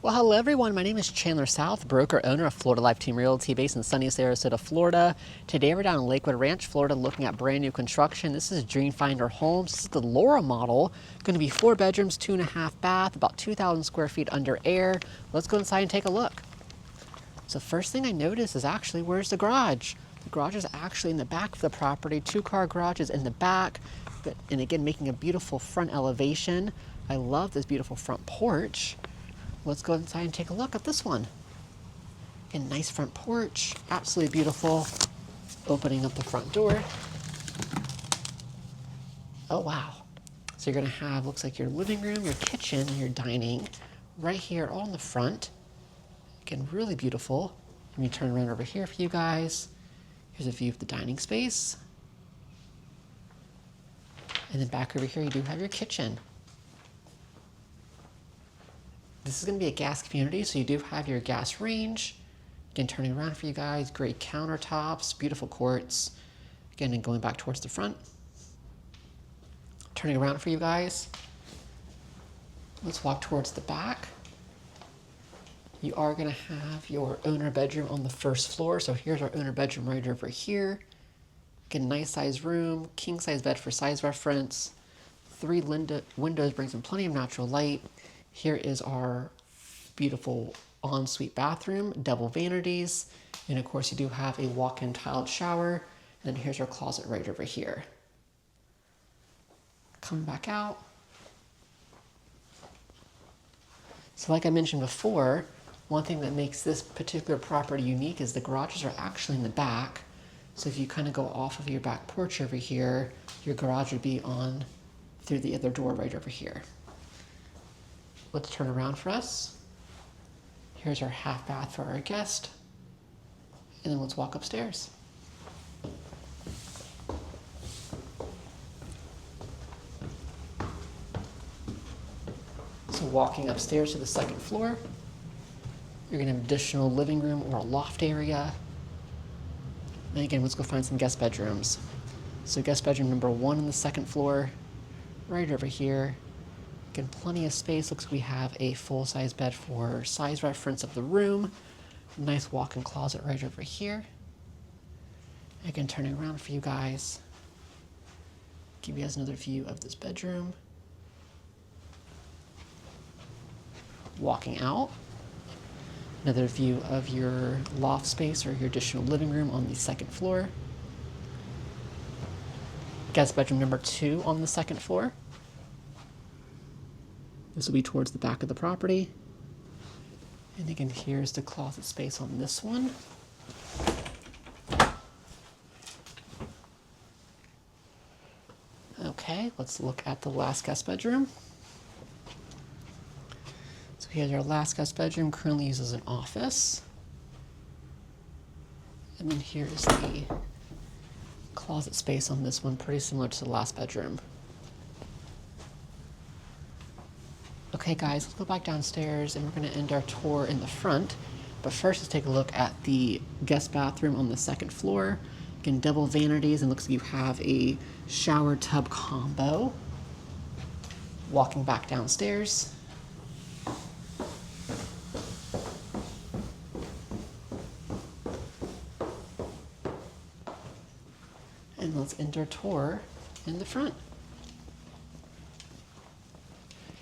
Well, hello everyone. My name is Chandler South, broker owner of Florida Life Team Realty based in sunny Sarasota, Florida. Today we're down in Lakewood Ranch, Florida, looking at brand new construction. This is Dreamfinder Homes. This is the Laurel model. Going to be 4 bedrooms, 2.5 bath, about 2,000 square feet under air. Let's go inside and take a look. So first thing I notice is actually, where's the garage? The garage is actually in the back of the property. 2-car garage is in the back, and again, making a beautiful front elevation. I love this beautiful front porch. Let's go inside and take a look at this one. Again, nice front porch, absolutely beautiful. Opening up the front door. Oh wow. So you're gonna have, looks like your living room, your kitchen, and your dining right here all in the front. Again, really beautiful. Let me turn around over here for you guys. Here's a view of the dining space. And then back over here, you do have your kitchen. This is going to be a gas community, so you do have your gas range. Again, turning around for you guys, great countertops, beautiful quartz. Again, and going back towards the front. Turning around for you guys. Let's walk towards the back. You are going to have your owner bedroom on the first floor. So here's our owner bedroom right over here. Again, nice size room, king size bed for size reference. 3 windows brings in plenty of natural light. Here is our beautiful ensuite bathroom, double vanities, and of course you do have a walk-in tiled shower, and then here's our closet right over here. Come back out. So like I mentioned before, one thing that makes this particular property unique is the garages are actually in the back. So if you kind of go off of your back porch over here, your garage would be on through the other door right over here. Let's turn around for us. Here's our half bath for our guest. And then let's walk upstairs. So walking upstairs to the second floor, you're gonna have additional living room or a loft area. And again, let's go find some guest bedrooms. So guest bedroom number 1 on the second floor, right over here. Again, plenty of space. Looks like we have a full-size bed for size reference of the room. Nice walk-in closet right over here. Again, turning around for you guys. Give you guys another view of this bedroom. Walking out. Another view of your loft space or your additional living room on the second floor. Guest bedroom number 2 on the second floor. This will be towards the back of the property. And again, here's the closet space on this one. Okay, let's look at the last guest bedroom. So here's our last guest bedroom, currently used as an office. And then here is the closet space on this one, pretty similar to the last bedroom. Okay guys, let's go back downstairs and we're going to end our tour in the front. But first, let's take a look at the guest bathroom on the second floor. Again, double vanities, and looks like you have a shower tub combo. Walking back downstairs. And let's end our tour in the front.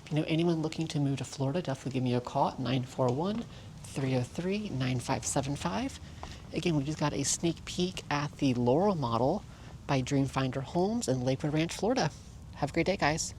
If you know anyone looking to move to Florida, definitely give me a call at 941-303-9575. Again, we just got a sneak peek at the Laurel model by Dreamfinder Homes in Lakewood Ranch, Florida. Have a great day, guys.